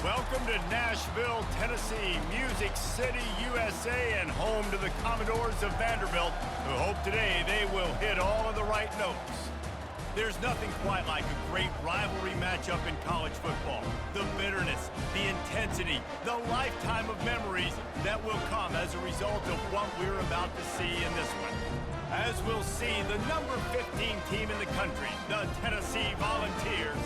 Welcome to Nashville, Tennessee, Music City, USA, and home to the Commodores of Vanderbilt, who hope today they will hit all of the right notes. There's nothing quite like a great rivalry matchup in college football. The bitterness, the intensity, the lifetime of memories that will come as a result of what we're about to see in this one. As we'll see, the number 15 team in the country, the Tennessee Volunteers,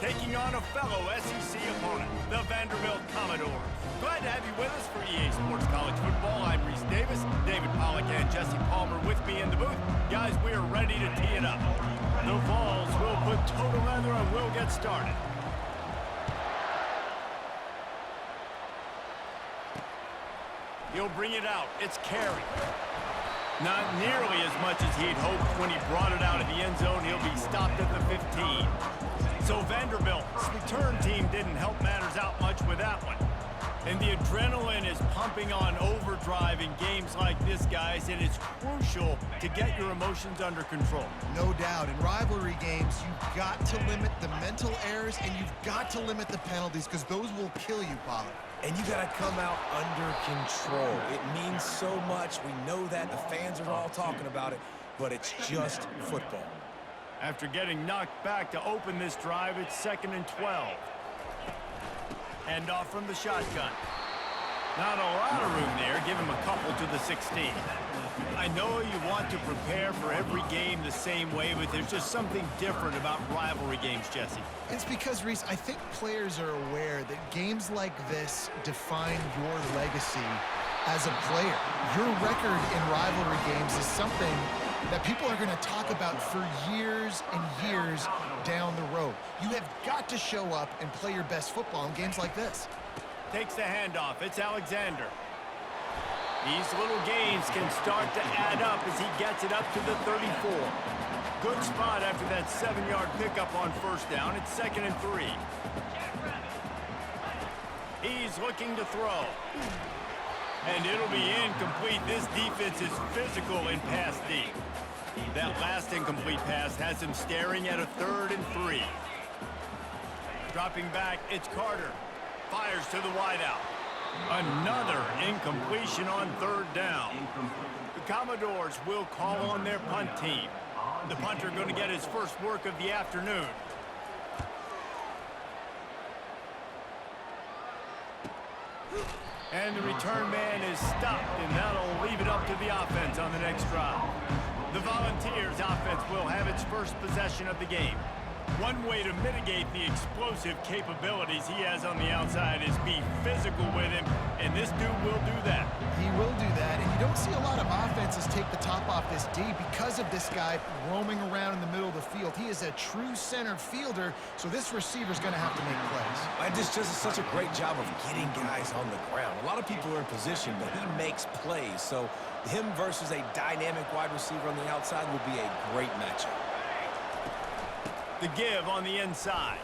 taking on a fellow SEC opponent, the Vanderbilt Commodores. Glad to have you with us for EA Sports College Football. I'm Reese Davis, David Pollack, and Jesse Palmer with me in the booth. Guys, we are ready to tee it up. The Vols will put toe together and we'll get started. He'll bring it out. It's Carey. Not nearly as much as he'd hoped when he brought it out of the end zone. He'll be stopped at the 15. So Vanderbilt's return team didn't help matters out much with that one. And the adrenaline is pumping on overdrive in games like this, guys, and it's crucial to get your emotions under control. No doubt. In rivalry games, you've got to limit the mental errors and you've got to limit the penalties because those will kill you, Pollard. And you got to come out under control. It means so much. We know that. The fans are all talking about it, but it's just football. After getting knocked back to open this drive, it's 2nd and 12. Hand off from the shotgun. Not a lot of room there. Give him a couple to the 16. I know you want to prepare for every game the same way, but there's just something different about rivalry games, Jesse. It's because, Reese, I think players are aware that games like this define your legacy as a player. Your record in rivalry games is something that people are going to talk about for years and years down the road. You have got to show up and play your best football in games like this. Takes the handoff. It's Alexander. These little gains can start to add up as he gets it up to the 34. Good spot after that 7-yard pickup on first down. It's 2nd and 3. He's looking to throw. And it'll be incomplete. This defense is physical in pass D. That last incomplete pass has him staring at a 3rd and 3. Dropping back, it's Carter. Fires to the wideout. Another incompletion on 3rd down. The Commodores will call on their punt team. The punter going to get his first work of the afternoon. And the return man is stopped, and that'll leave it up to the offense on the next drive. The Volunteers offense will have its first possession of the game. One way to mitigate the explosive capabilities he has on the outside is be physical with him, and this dude will do that. He will do that, and you don't see a lot of offenses take the top off this D because of this guy roaming around in the middle of the field. He is a true center fielder, so this receiver's going to have to make plays. And this just is such a great job of getting guys on the ground. A lot of people are in position, but he makes plays, so him versus a dynamic wide receiver on the outside would be a great matchup. The give on the inside.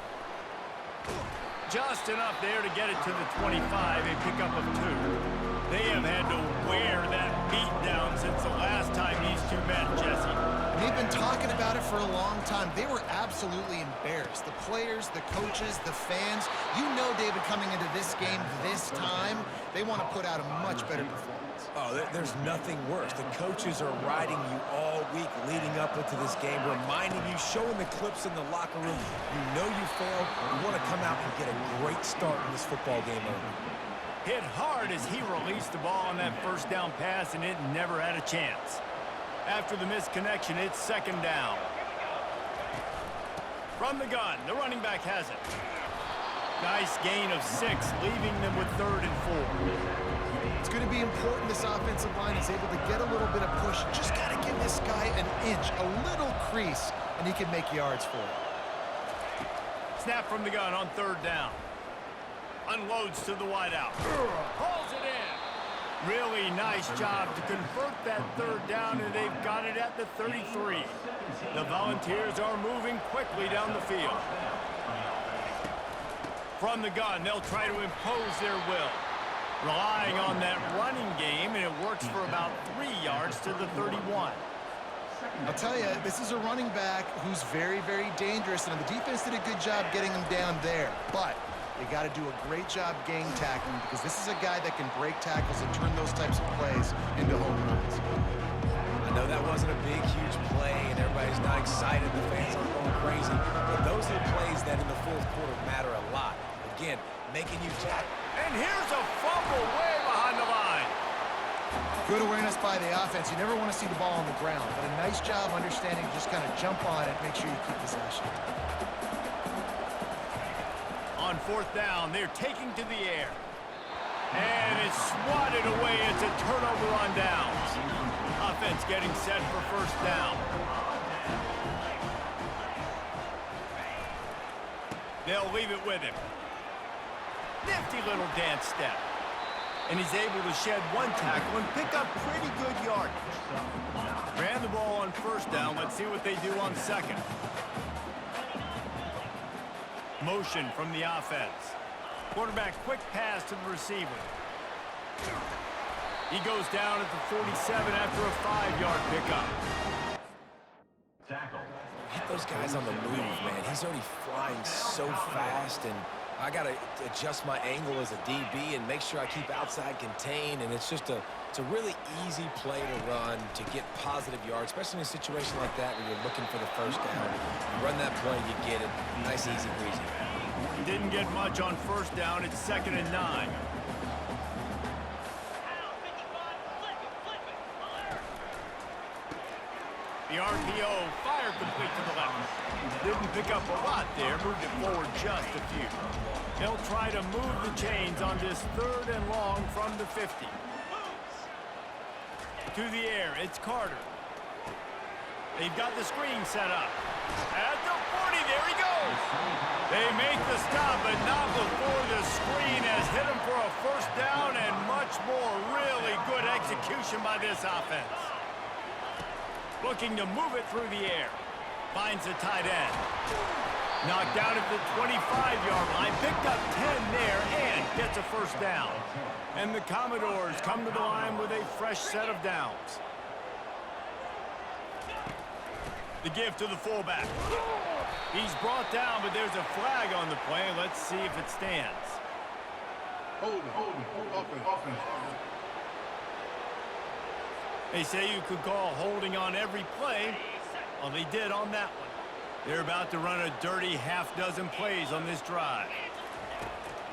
Just enough there to get it to the 25, a pickup of 2. They have had to wear that beat down since the last time these two met, Jesse. And they've been talking about it for a long time. They were absolutely embarrassed. The players, the coaches, the fans. You know, David, coming into this game this time, they want to put out a much better performance. Oh, there's nothing worse. The coaches are riding you all week leading up into this game, reminding you, showing the clips in the locker room. You know you failed. You want to come out and get a great start in this football game early. Hit hard as he released the ball on that first down pass, and it never had a chance. After the misconnection, it's 2nd down. From the gun, the running back has it. Nice gain of 6, leaving them with 3rd and 4. It's going to be important this offensive line is able to get a little bit of push. Just got to give this guy an inch, a little crease, and he can make yards for it. Snap from the gun on 3rd down. Unloads to the wideout. Pulls it in. Really nice job to convert that 3rd down, and they've got it at the 33. The Volunteers are moving quickly down the field. From the gun, they'll try to impose their will. Relying on that running game, and it works for about 3 yards to the 31. I'll tell you, this is a running back who's very, very dangerous, and the defense did a good job getting him down there. But They got to do a great job gang tackling because this is a guy that can break tackles and turn those types of plays into home runs. I know that wasn't a big, huge play, and everybody's not excited. The fans aren't going crazy. But those are the plays that in the fourth quarter matter a lot. Again, making you tackle. And here's a fumble way behind the line. Good awareness by the offense. You never want to see the ball on the ground, but a nice job understanding to just kind of jump on it, make sure you keep possession. On fourth down, they're taking to the air. And it's swatted away. It's a turnover on downs. Offense getting set for first down. They'll leave it with him. Nifty little dance step. And he's able to shed one tackle and pick up pretty good yardage. Ran the ball on first down. Let's see what they do on second. Motion from the offense. Quarterback quick pass to the receiver. He goes down at the 47 after a 5-yard pickup. Hit those guys on the move, man. He's already flying so fast, and I got to adjust my angle as a DB and make sure I keep outside contained, and it's a really easy play to run to get positive yards, especially in a situation like that where you're looking for the first down. You run that play, you get it. Nice, easy breezy. Didn't get much on first down. It's 2nd and 9. The RPO, fire complete to the left. Didn't pick up a lot there, moved it forward just a few. They'll try to move the chains on this 3rd and long from the 50. To the air, it's Carter. They've got the screen set up. At the 40, there he goes. They make the stop, but not before the screen has hit him for a first down and much more. Really good execution by this offense. Looking to move it through the air. Finds a tight end. Knocked down at the 25-yard line. Picked up 10 there and gets a first down. And the Commodores come to the line with a fresh set of downs. The give to the fullback. He's brought down, but there's a flag on the play. Let's see if it stands. Hold offense. They say you could call holding on every play. Well, they did on that one. They're about to run a dirty half-dozen plays on this drive.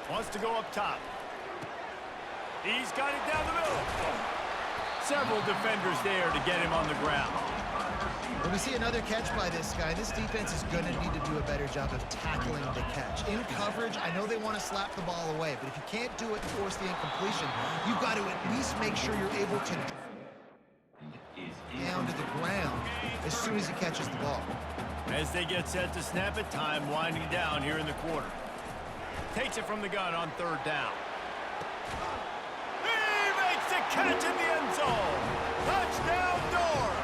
Wants to go up top. He's got it down the middle. Several defenders there to get him on the ground. When we see another catch by this guy, this defense is going to need to do a better job of tackling the catch. In coverage, I know they want to slap the ball away, but if you can't do it and force the incompletion, you've got to at least make sure you're able to down to the ground as soon as he catches the ball. As they get set to snap it, time winding down here in the quarter. Takes it from the gun on 3rd down. He makes the catch in the end zone. Touchdown, Doors.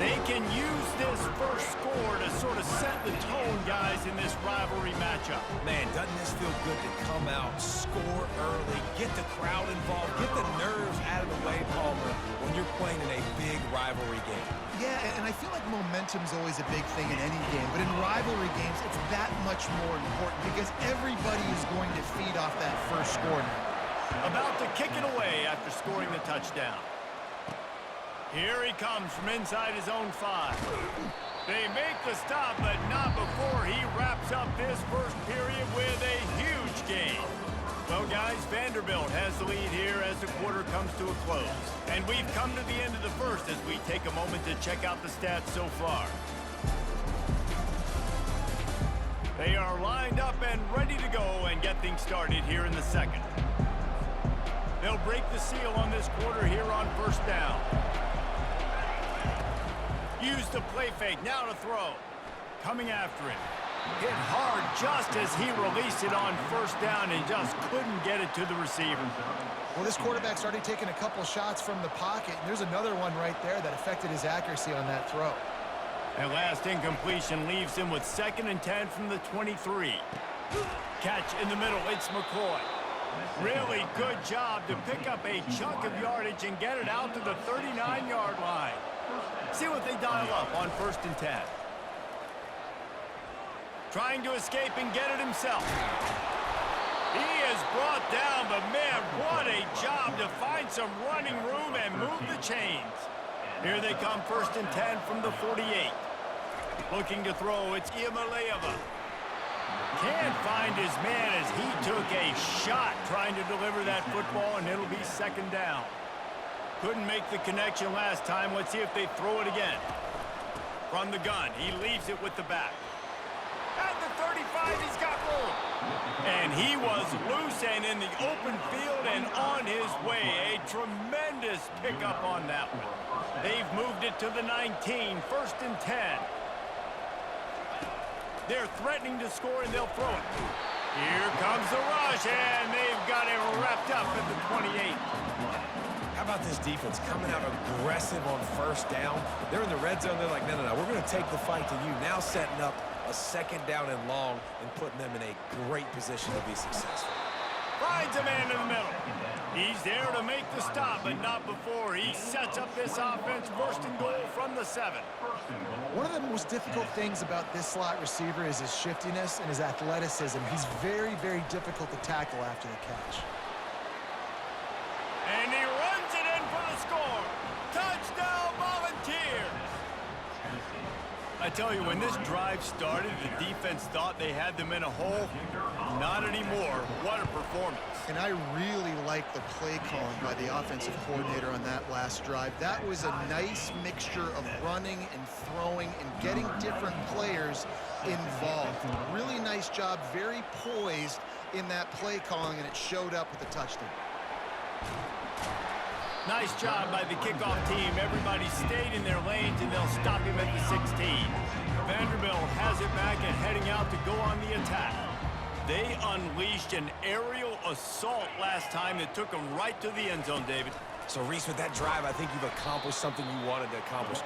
They can use this first score to sort of set the tone, guys, in this rivalry matchup. Man, doesn't this feel good to come out, score early, get the crowd involved, get the nerves out of the way, Palmer, when you're playing in a big rivalry game. Yeah, and I feel like momentum's always a big thing in any game, but in rivalry games, it's that much more important because everybody is going to feed off that first score now. About to kick it away after scoring the touchdown. Here he comes from inside his own 5. They make the stop, but not before he wraps up this first period with a huge gain. Well, guys, Vanderbilt has the lead here as the quarter comes to a close. And we've come to the end of the first as we take a moment to check out the stats so far. They are lined up and ready to go and get things started here in the second. They'll break the seal on this quarter here on first down. Use the play fake, now to throw. Coming after him. Hit hard just as he released it on first down and just couldn't get it to the receiver. Well, this quarterback's already taken a couple shots from the pocket, and there's another one right there that affected his accuracy on that throw. And last incompletion leaves him with 2nd and 10 from the 23. Catch in the middle, it's McCoy. Really good job to pick up a chunk of yardage and get it out to the 39-yard line. See what they dial up on 1st and 10. Trying to escape and get it himself. He is brought down, but man, what a job to find some running room and move the chains. Here they come, 1st and 10 from the 48. Looking to throw, it's Iamaleava. Can't find his man as he took a shot trying to deliver that football, and it'll be 2nd down. Couldn't make the connection last time. Let's see if they throw it again. From the gun, he leaves it with the back. At the 35, he's got room. And he was loose and in the open field and on his way. A tremendous pickup on that one. They've moved it to the 19, 1st and 10. They're threatening to score, and they'll throw it. Here comes the rush, and they've got it wrapped up at the 28. How about this defense coming out aggressive on 1st down? They're in the red zone. They're like, no, we're going to take the fight to you. Now setting up a 2nd down and long and putting them in a great position to be successful. Finds a man in the middle. He's there to make the stop, but not before he sets up this offense. 1st and goal from the 7. One of the most difficult things about this slot receiver is his shiftiness and his athleticism. He's very, very difficult to tackle after the catch. And he runs it in for the score. Touchdown, Volunteers! I tell you, when this drive started, the defense thought they had them in a hole. Not anymore. What a performance. And I really like the play calling by the offensive coordinator on that last drive. That was a nice mixture of running and throwing and getting different players involved. Really nice job, very poised in that play calling, and it showed up with a touchdown. Nice job by the kickoff team. Everybody stayed in their lanes, and they'll stop him at the 16. Vanderbilt has it back and heading out to go on the attack. They unleashed an aerial assault last time that took them right to the end zone, David. So, Reese, with that drive, I think you've accomplished something you wanted to accomplish.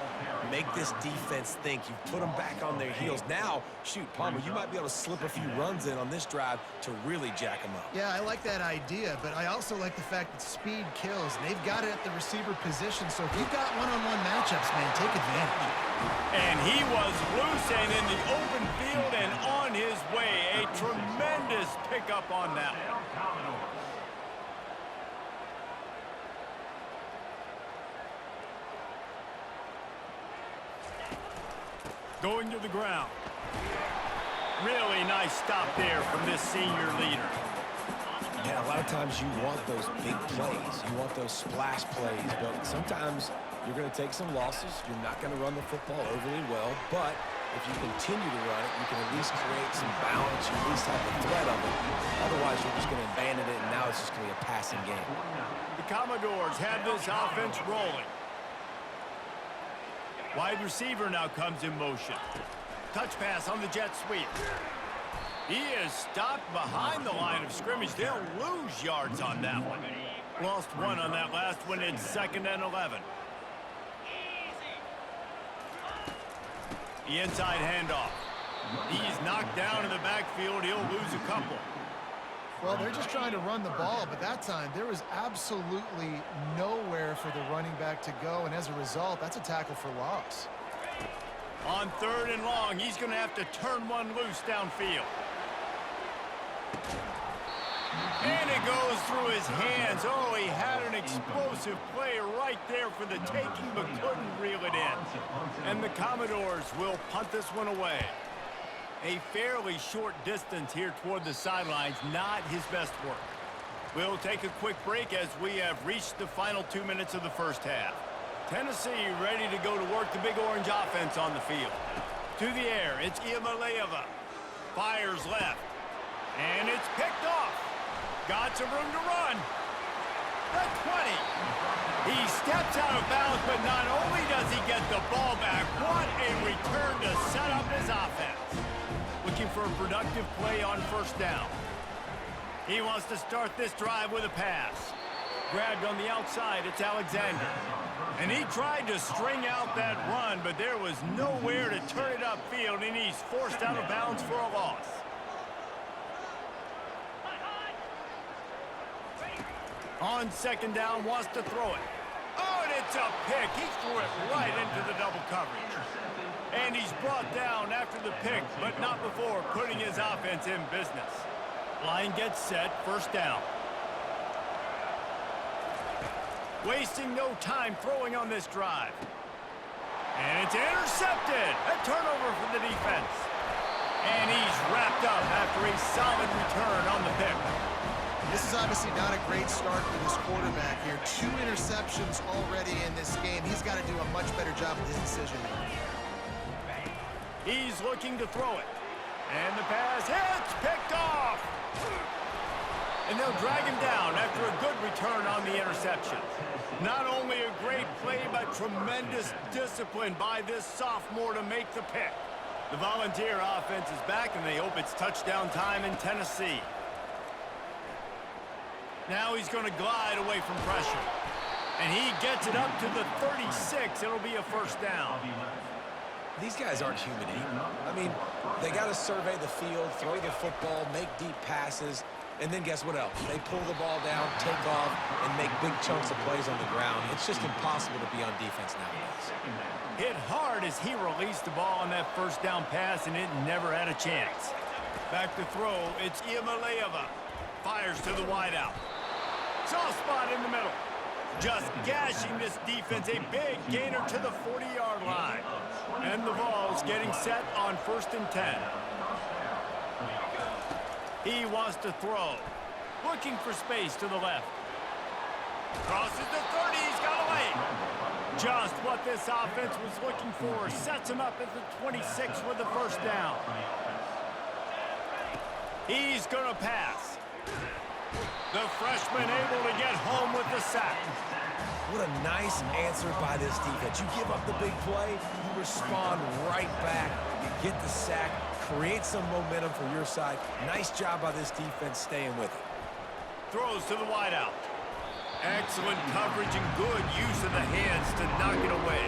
Make this defense think. You've put them back on their heels. Now, shoot, Palmer, you might be able to slip a few runs in on this drive to really jack them up. Yeah, I like that idea, but I also like the fact that speed kills. And they've got it at the receiver position, so if you've got one-on-one matchups, man, take advantage. And he was loose and in the open field and on his way. A tremendous pickup on that one. Going to the ground. Really nice stop there from this senior leader. Yeah, a lot of times you want those big plays. You want those splash plays, but sometimes you're going to take some losses. You're not going to run the football overly well, but if you continue to run it, you can at least create some balance. You at least have the threat of it. Otherwise, you're just going to abandon it, and now it's just going to be a passing game. The Commodores have this offense rolling. Wide receiver now comes in motion. Touch pass on the jet sweep. He is stopped behind the line of scrimmage. They'll lose yards on that one. Lost one on that last one. It's 2nd and 11. The inside handoff. He's knocked down in the backfield. He'll lose a couple. Well, they're just trying to run the ball, but that time there was absolutely nowhere for the running back to go, and as a result, that's a tackle for loss. On 3rd and long, he's going to have to turn one loose downfield. And it goes through his hands. Oh, he had an explosive play right there for the taking, but couldn't reel it in. And the Commodores will punt this one away. A fairly short distance here toward the sidelines, not his best work. We'll take a quick break as we have reached the final 2 minutes of the first half. Tennessee ready to go to work the Big Orange offense on the field. To the air, it's Iamaleava. Fires left. And it's picked off. Got some room to run. The 20. He steps out of bounds, but not only does he get the ball back, what a return to set up his offense. Looking for a productive play on 1st down. He wants to start this drive with a pass. Grabbed on the outside, it's Alexander. And he tried to string out that run, but there was nowhere to turn it upfield, and he's forced out of bounds for a loss. On 2nd down, wants to throw it. Oh, and it's a pick. He threw it right into the double coverage. And he's brought down after after the pick, but not before putting his offense in business. Line gets set, first down. Wasting no time throwing on this drive. And it's intercepted. A turnover for the defense. And he's wrapped up after a solid return on the pick. This is obviously not a great start for this quarterback here. 2 interceptions already in this game. He's got to do a much better job with his decision making. He's looking to throw it. And the pass hits, picked off. And they'll drag him down after a good return on the interception. Not only a great play, but tremendous discipline by this sophomore to make the pick. The Volunteer offense is back, and they hope it's touchdown time in Tennessee. Now he's going to glide away from pressure. And he gets it up to the 36. It'll be a first down. These guys aren't human eating. I mean, they got to survey the field, throw the football, make deep passes, and then guess what else? They pull the ball down, take off, and make big chunks of plays on the ground. It's just impossible to be on defense nowadays. Hit hard as he released the ball on that first down pass, and it never had a chance. Back to throw, it's Iamaleava. Fires to the wideout. Soft spot in the middle. Just gashing this defense, a big gainer to the 40-yard line. And the Vols getting set on 1st and 10. He wants to throw. Looking for space to the left. Crosses the 30, he's got away. Just what this offense was looking for. Sets him up at the 26 with the first down. He's gonna pass. The freshman able to get home with the sack. What a nice answer by this defense. You give up the big play, you respond right back, you get the sack, create some momentum for your side. Nice job by this defense staying with it. Throws to the wideout. Excellent coverage and good use of the hands to knock it away.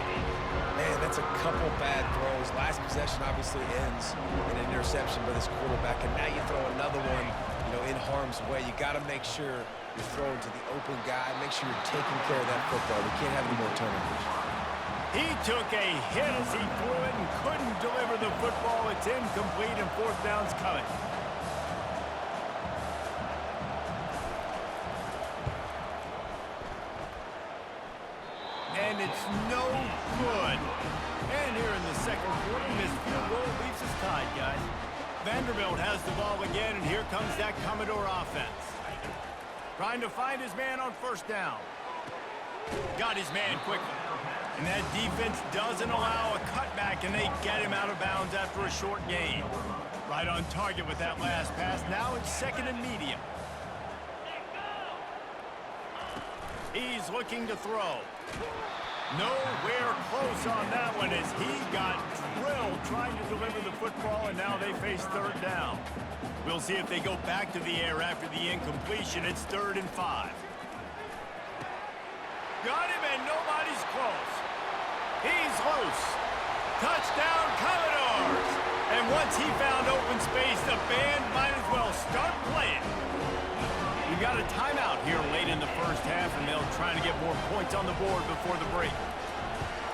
Man, that's a couple bad throws. Last possession obviously ends in an interception by this quarterback, and now you throw another one, in harm's way. You got to make sure you're throwing to the open guy. Make sure you're taking care of that football. We can't have any more turnovers. He took a hit as he threw it and couldn't deliver the football. It's incomplete, and 4th down's coming. And it's no good. And here in the second quarter, this field goal leaves us tied, guys. Vanderbilt has the ball again, and here comes that Commodore offense. Trying to find his man on 1st down. Got his man quickly. And that defense doesn't allow a cutback, and they get him out of bounds after a short gain. Right on target with that last pass. Now it's 2nd and medium. He's looking to throw. Nowhere close on that one as he got drilled trying to deliver the football, and now they face 3rd down. We'll see if they go back to the air after the incompletion. It's 3rd and 5. Got him, and nobody's close. He's loose. Touchdown, Commodores! And once he found open space, the band might as well start playing. We've got a timeout here late in the first half, and they'll try to get more points on the board before the break.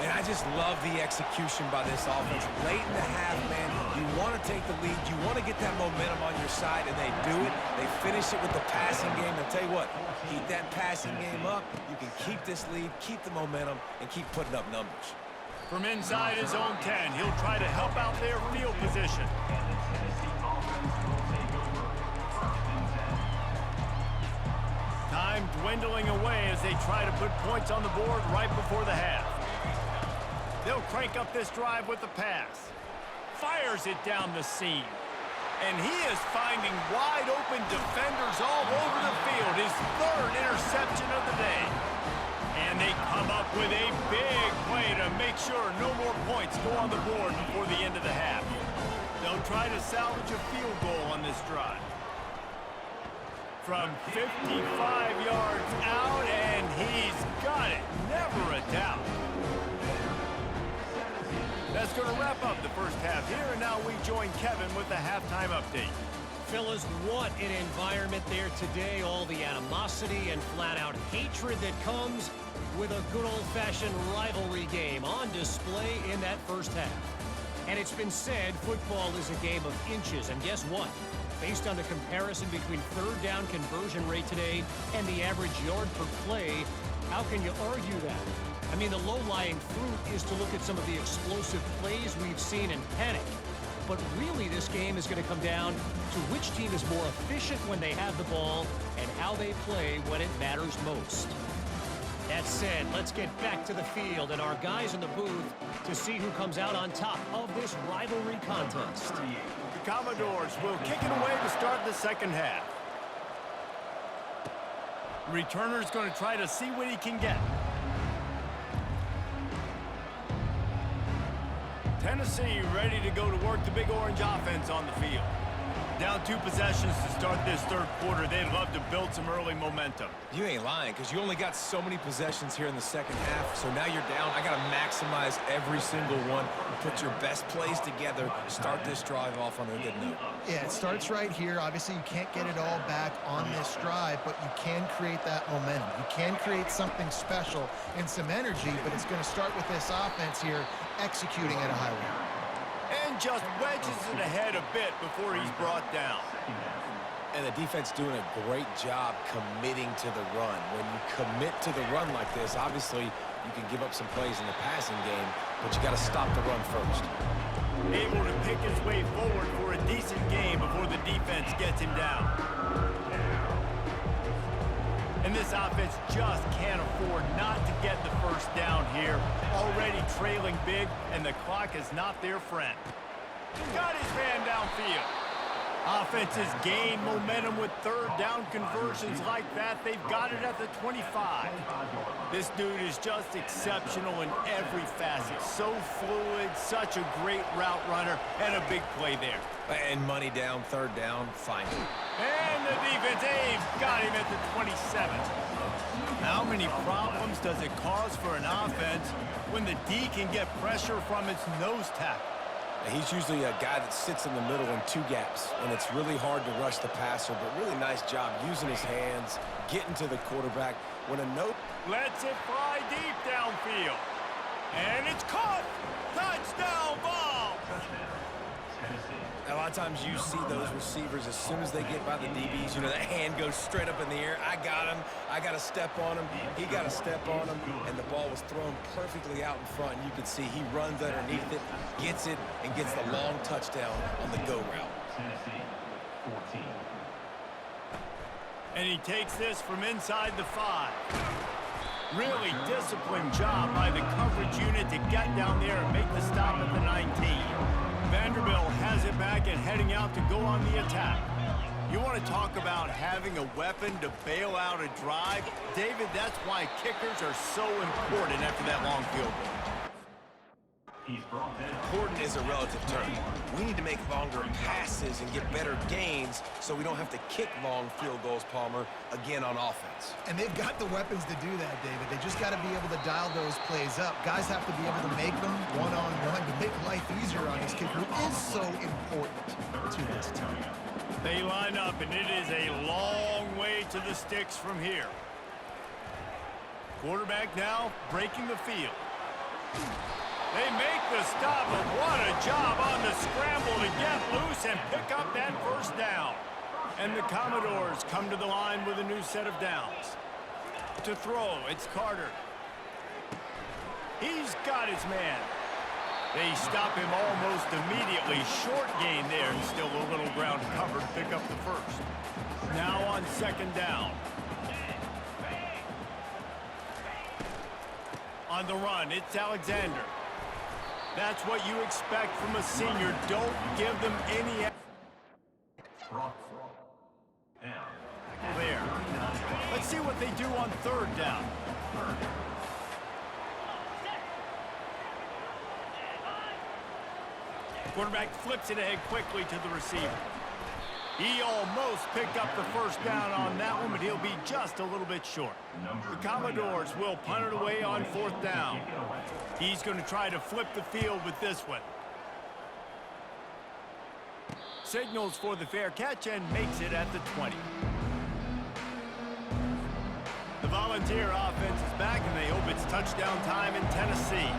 And I just love the execution by this offense. Late in the half, man, you want to take the lead. You want to get that momentum on your side, and they do it. They finish it with the passing game. I'll tell you what, keep that passing game up. You can keep this lead, keep the momentum, and keep putting up numbers. From inside his own 10, he'll try to help out their field position. Time dwindling away as they try to put points on the board right before the half. They'll crank up this drive with the pass. Fires it down the seam. And he is finding wide open defenders all over the field. His 3rd interception of the day. And they come up with a big play to make sure no more points go on the board before the end of the half. They'll try to salvage a field goal on this drive. From 55 yards out, and he's got it. Never a doubt. That's going to wrap up the first half here, and now we join Kevin with the halftime update. Fellas, what an environment there today. All the animosity and flat-out hatred that comes with a good old-fashioned rivalry game on display in that first half. And it's been said football is a game of inches. And guess what? Based on the comparison between third down conversion rate today and the average yard per play, how can you argue that? I mean, the low-lying fruit is to look at some of the explosive plays we've seen and panic. But really, this game is going to come down to which team is more efficient when they have the ball and how they play when it matters most. That said, let's get back to the field and our guys in the booth to see who comes out on top of this rivalry contest. The Commodores will kick it away to start the second half. Returner's going to try to see what he can get. Tennessee ready to go to work the Big Orange offense on the field. Down 2 possessions to start this third quarter. They'd love to build some early momentum. You ain't lying, because you only got so many possessions here in the second half, so now you're down. I got to maximize every single one. Put your best plays together. Start this drive off on a good note. Yeah, it starts right here. Obviously, you can't get it all back on this drive, but you can create that momentum. You can create something special and some energy, but it's going to start with this offense here executing at a high rate. And just wedges it ahead a bit before he's brought down. And the defense doing a great job committing to the run. When you commit to the run like this, obviously you can give up some plays in the passing game, but you got to stop the run first. Able to pick his way forward for a decent game before the defense gets him down. And this offense just can't afford not to get the first down here. Already trailing big, and the clock is not their friend. Got his man downfield. Offenses gain momentum with third down conversions like that. They've got it at the 25. This dude is just exceptional in every facet. So fluid, such a great route runner, and a big play there. And money down, third down, fine. And the defense aims, got him at the 27. How many problems does it cause for an offense when the D can get pressure from its nose tackle? He's usually a guy that sits in the middle in 2 gaps, and it's really hard to rush the passer, but really nice job using his hands, getting to the quarterback. When a note lets it fly deep downfield. And it's caught! Touchdown, Vols! A lot of times you see those receivers, as soon as they get by the DBs, you know, that hand goes straight up in the air. I got him. I got to step on him. He got to step on him. And the ball was thrown perfectly out in front. And you can see he runs underneath it, gets it, and gets the long touchdown on the go route. And he takes this from inside the 5. Really disciplined job by the coverage unit to get down there and make the stop at the 19. Vanderbilt has it back and heading out to go on the attack. You want to talk about having a weapon to bail out a drive? David, that's why kickers are so important after that long field goal. Important is a relative term. We need to make longer passes and get better gains so we don't have to kick long field goals, Palmer, again on offense. And they've got the weapons to do that, David. They just got to be able to dial those plays up. Guys have to be able to make them one-on-one to make life easier on this kicker, who is so important to this team. They line up, and it is a long way to the sticks from here. Quarterback now breaking the field. They make the stop, but what a job on the scramble to get loose and pick up that first down. And the Commodores come to the line with a new set of downs. To throw, it's Carter. He's got his man. They stop him almost immediately. Short gain there, and still a little ground covered to pick up the first. Now on second down. On the run, it's Alexander. That's what you expect from a senior. Don't give them any... There. Let's see what they do on third down. Quarterback flips it ahead quickly to the receiver. He almost picked up the first down on that one, but he'll be just a little bit short. The Commodores will punt it away on fourth down. He's going to try to flip the field with this one. Signals for the fair catch and makes it at the 20. The Volunteer offense is back, and they hope it's touchdown time in Tennessee.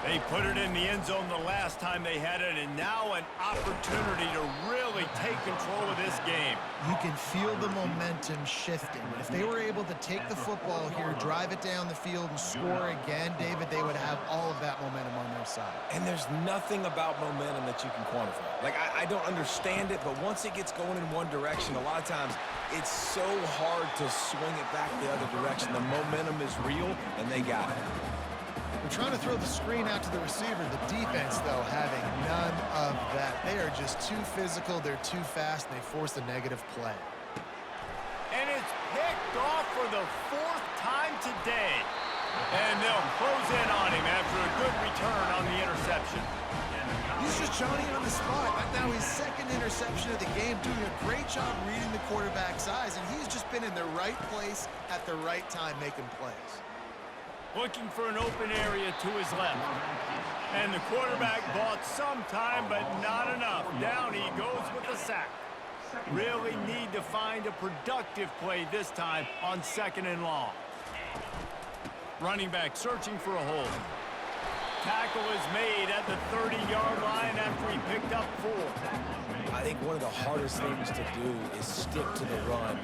They put it in the end zone the last time they had it, and now an opportunity to really take control of this game. You can feel the momentum shifting. If they were able to take the football here, drive it down the field, and score again, David, they would have all of that momentum on their side. And there's nothing about momentum that you can quantify. Like, I don't understand it, but once it gets going in one direction, a lot of times it's so hard to swing it back the other direction. The momentum is real, and they got it. We're trying to throw the screen out to the receiver. The defense, though, having none of that. They are just too physical. They're too fast, and they force a negative play. And it's picked off for the 4th time today. And they'll close in on him after a good return on the interception. He's just Johnny on the spot. Now his 2nd interception of the game, doing a great job reading the quarterback's eyes, and he's just been in the right place at the right time making plays. Looking for an open area to his left. And the quarterback bought some time, but not enough. Down he goes with a sack. Really need to find a productive play this time on 2nd and long. Running back searching for a hole. Tackle is made at the 30-yard line after he picked up 4. I think one of the hardest things to do is stick to the run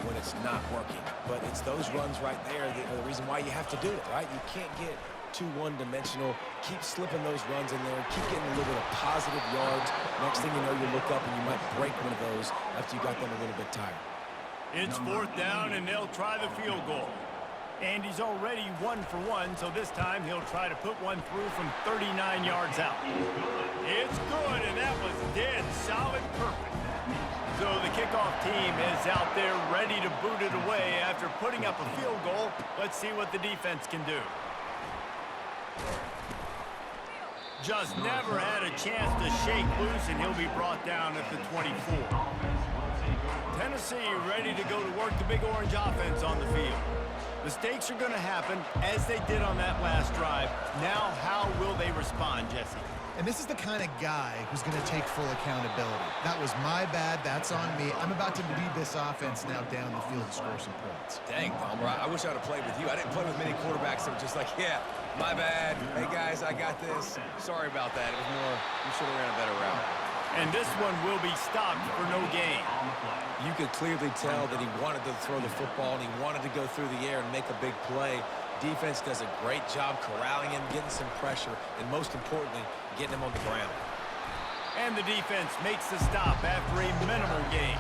when it's not working. But it's those runs right there that are the reason why you have to do it, right? You can't get too one-dimensional. Keep slipping those runs in there. Keep getting a little bit of positive yards. Next thing you know, you look up and you might break one of those after you got them a little bit tired. It's 4th down, and they'll try the field goal. Andy's already 1 for 1, so this time he'll try to put one through from 39 yards out. It's good, and that was dead solid perfect. So the kickoff team is out there ready to boot it away after putting up a field goal. Let's see what the defense can do. Just never had a chance to shake loose, and he'll be brought down at the 24. Tennessee ready to go to work the Big Orange offense on the field. Mistakes are going to happen, as they did on that last drive. Now, how will they respond, Jesse? And this is the kind of guy who's going to take full accountability. That was my bad. That's on me. I'm about to lead this offense now down the field and score some points. Dang, Palmer, I wish I would have played with you. I didn't play with many quarterbacks that were just like, yeah, my bad. Hey, guys, I got this. Sorry about that. It was more, you should have ran a better route. And this one will be stopped for no gain. You could clearly tell that he wanted to throw the football and he wanted to go through the air and make a big play. Defense does a great job corralling him, getting some pressure, and most importantly, getting him on the ground. And the defense makes the stop after a minimal gain.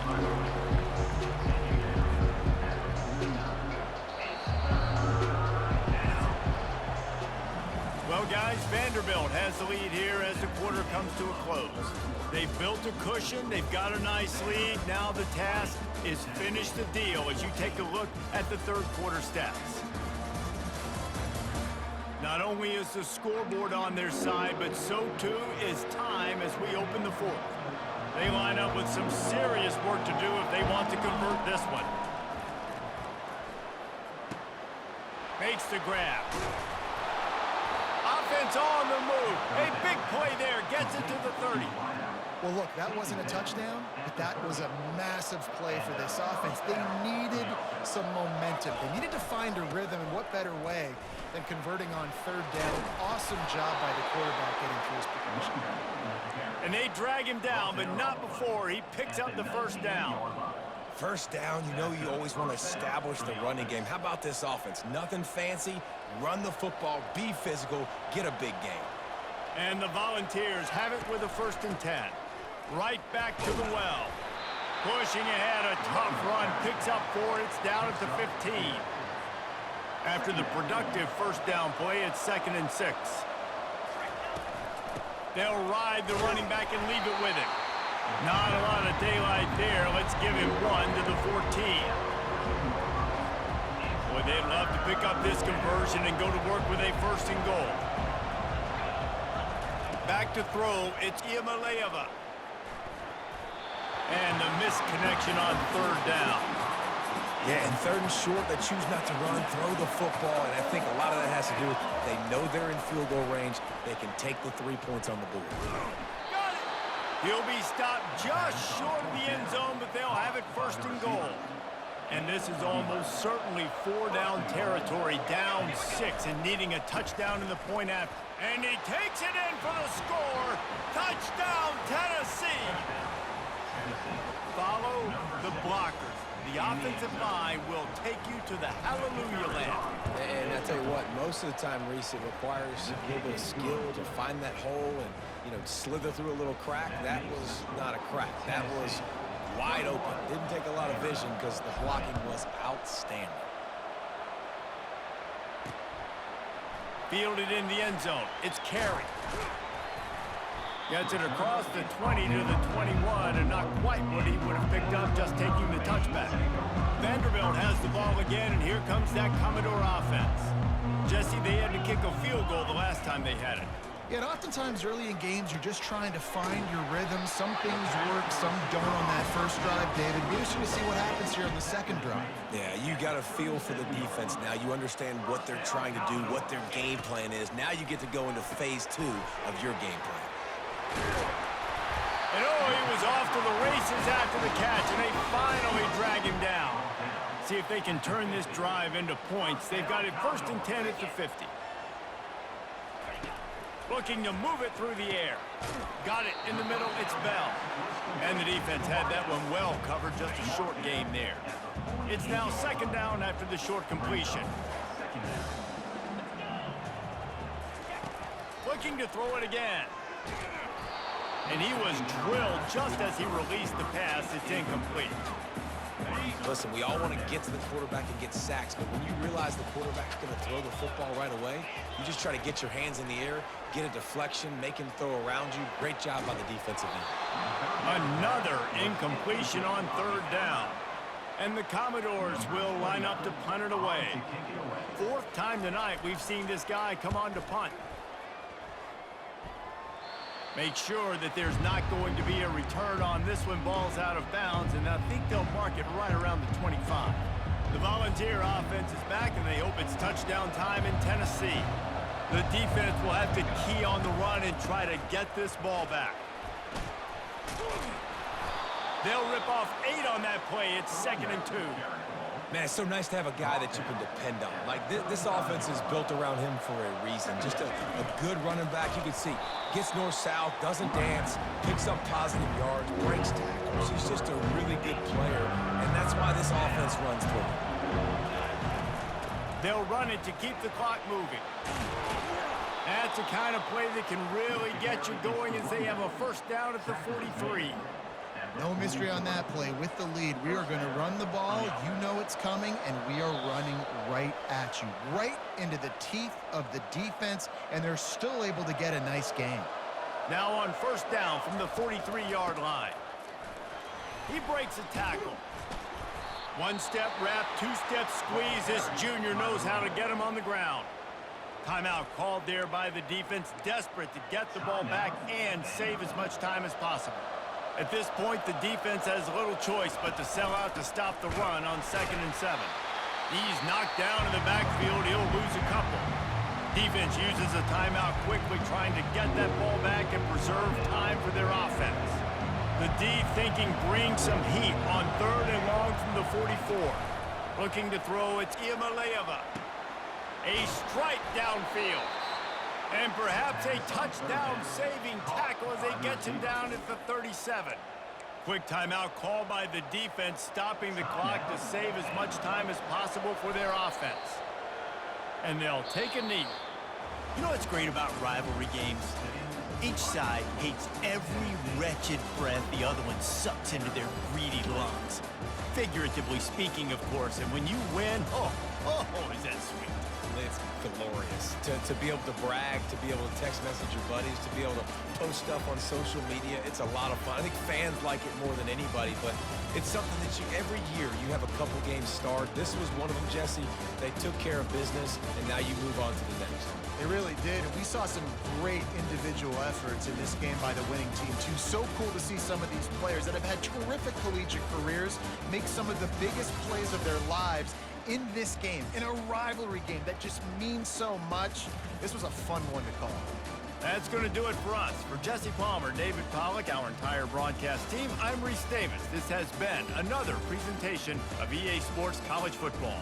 Well, guys, Vanderbilt has the lead here as the quarter comes to a close. They've built a cushion. They've got a nice lead. Now the task is finish the deal as you take a look at the 3rd quarter stats. Not only is the scoreboard on their side, but so too is time as we open the 4th. They line up with some serious work to do if they want to convert this one. Makes the grab. Offense on the move. A big play there. Gets it to the 30. Well, look, that wasn't a touchdown, but that was a massive play for this offense. They needed some momentum. They needed to find a rhythm, and what better way than converting on 3rd down. Awesome job by the quarterback getting through his progression. And they drag him down, but not before he picks up the 1st down. First down, you know you always want to establish the running game. How about this offense? Nothing fancy. Run the football, be physical, get a big gain. And the Volunteers have it with a 1st and 10. Right back to the well. Pushing ahead, a tough run, picks up 4, it's down at the 15. After the productive 1st down play, it's 2nd and 6. They'll ride the running back and leave it with him. Not a lot of daylight there. Let's give him 1 to the 14. Boy, they'd love to pick up this conversion and go to work with a 1st and goal. Back to throw, it's Iamaleava. And the missed connection on 3rd down. Yeah, and 3rd and short, they choose not to run, throw the football, and I think a lot of that has to do with they know they're in field goal range. They can take the 3 points on the board. Got it! He'll be stopped just short of the end zone, but they'll have it 1st and goal. And this is almost certainly 4-down territory, down 6, and needing a touchdown in the point after. And he takes it in for the score. Touchdown, Tennessee. Follow the blockers. The offensive line will take you to the hallelujah land. And I tell you what, most of the time, Reese, it requires a little bit of skill to find that hole and, slither through a little crack. That was not a crack. That was wide open. Didn't take a lot of vision because the blocking was outstanding. Fielded in the end zone. It's Carey. Gets it across the 20 to the 21, and not quite what he would have picked up just taking the touchback. Vanderbilt has the ball again, and here comes that Commodore offense. Jesse, they had to kick a field goal the last time they had it. Yeah, and oftentimes early in games, you're just trying to find your rhythm. Some things work, some don't on that first drive, David. We're interested to see what happens here on the second drive. Yeah, you got a feel for the defense now. You understand what they're trying to do, what their game plan is. Now you get to go into phase 2 of your game plan. And he was off to the races after the catch, and they finally drag him down. See if they can turn this drive into points. They've got it 1st and 10 at the 50. Looking to move it through the air. Got it in the middle, it's Bell. And the defense had that one well covered, just a short game there. It's now 2nd down after the short completion. Looking to throw it again. And he was drilled just as he released the pass. It's incomplete. Listen, we all want to get to the quarterback and get sacks, but when you realize the quarterback's going to throw the football right away, you just try to get your hands in the air, get a deflection, make him throw around you. Great job by the defensive end. Another incompletion on 3rd down. And the Commodores will line up to punt it away. 4th time tonight we've seen this guy come on to punt. Make sure that there's not going to be a return on this one. Ball's out of bounds, and I think they'll mark it right around the 25. The Volunteer offense is back, and they hope it's touchdown time in Tennessee. The defense will have to key on the run and try to get this ball back. They'll rip off 8 on that play. It's 2nd and 2. Man, it's so nice to have a guy that you can depend on. Like, this offense is built around him for a reason. Just a good running back. You can see, gets north-south, doesn't dance, picks up positive yards, breaks tackles. He's just a really good player, and that's why this offense runs through him. They'll run it to keep the clock moving. That's the kind of play that can really get you going as they have a 1st down at the 43. No mystery on that play. With the lead, we are going to run the ball. You know it's coming, and we are running right at you, right into the teeth of the defense, and they're still able to get a nice gain. Now on 1st down from the 43-yard line. He breaks a tackle. 1-step wrap, 2-step squeeze. This junior knows how to get him on the ground. Timeout called there by the defense, desperate to get the ball back and save as much time as possible. At this point, the defense has little choice but to sell out to stop the run on 2nd and 7. He's knocked down in the backfield. He'll lose a couple. Defense uses a timeout quickly, trying to get that ball back and preserve time for their offense. The D thinking bring some heat on 3rd and long from the 44. Looking to throw, it's Iamaleava. A strike downfield. And perhaps a touchdown-saving tackle as they get him down at the 37. Quick timeout called by the defense, stopping the clock to save as much time as possible for their offense. And they'll take a knee. You know what's great about rivalry games? Each side hates every wretched breath the other one sucks into their greedy lungs. Figuratively speaking, of course. And when you win, oh, is that sweet. It's glorious to be able to brag, to be able to text message your buddies, to be able to post stuff on social media. It's a lot of fun. I think fans like it more than anybody, but it's something that every year you have a couple games start. This was one of them, Jesse. They took care of business, and now you move on to the next. They really did, and we saw some great individual efforts in this game by the winning team, too. So cool to see some of these players that have had terrific collegiate careers make some of the biggest plays of their lives in this game, in a rivalry game that just means so much. This was a fun one to call. That's going to do it for us. For Jesse Palmer, David Pollack, our entire broadcast team, I'm Reese Davis. This has been another presentation of EA Sports College Football.